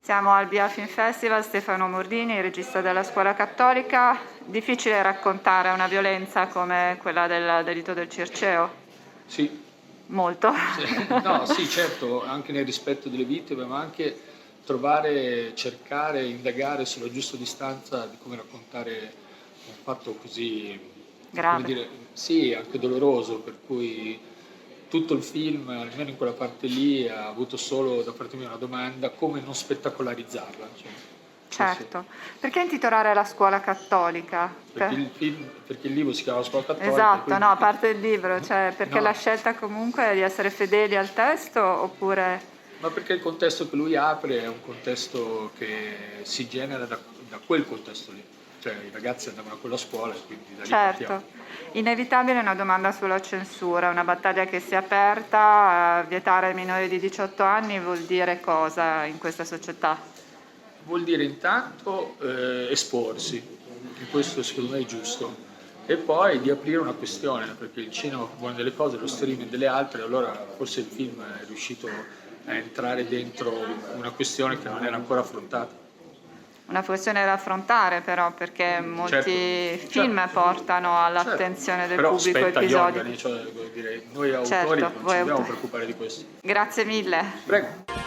Siamo al BIA Film Festival, Stefano Mordini, regista della Scuola Cattolica. Difficile raccontare una violenza come quella del delitto del Circeo? Sì. Molto. No, sì, certo, anche nel rispetto delle vittime, ma anche trovare, cercare, indagare sulla giusta distanza di come raccontare un fatto così, come Grave. dire, sì, anche doloroso, per cui tutto il film, almeno in quella parte lì, ha avuto solo da parte mia una domanda: come non spettacolarizzarla? Cioè, sì, sì. Certo. Perché intitolare la Scuola Cattolica? Perché il libro si chiama Scuola Cattolica, Esatto, quindi... no, a parte il libro, cioè perché la No, scelta comunque è di essere fedeli al testo oppure... ma perché il contesto che lui apre è un contesto che si genera da quel contesto lì. Cioè i ragazzi andavano a quella scuola e quindi da lì partiamo. Certo, inevitabile una domanda sulla censura, una battaglia che si è aperta, vietare ai minori di 18 anni vuol dire cosa in questa società? Vuol dire intanto esporsi, e questo secondo me è giusto, e poi di aprire una questione, perché il cinema propone delle cose, lo streaming delle altre, allora forse il film è riuscito a entrare dentro una questione che non era ancora affrontata. Una questione da affrontare però perché Certo, molti film certo, portano certo. all'attenzione del Però pubblico spetta agli episodi. organi, cioè, voglio dire, noi autori Certo, non ci voi dobbiamo autori. preoccupare di questo. Grazie mille. Prego.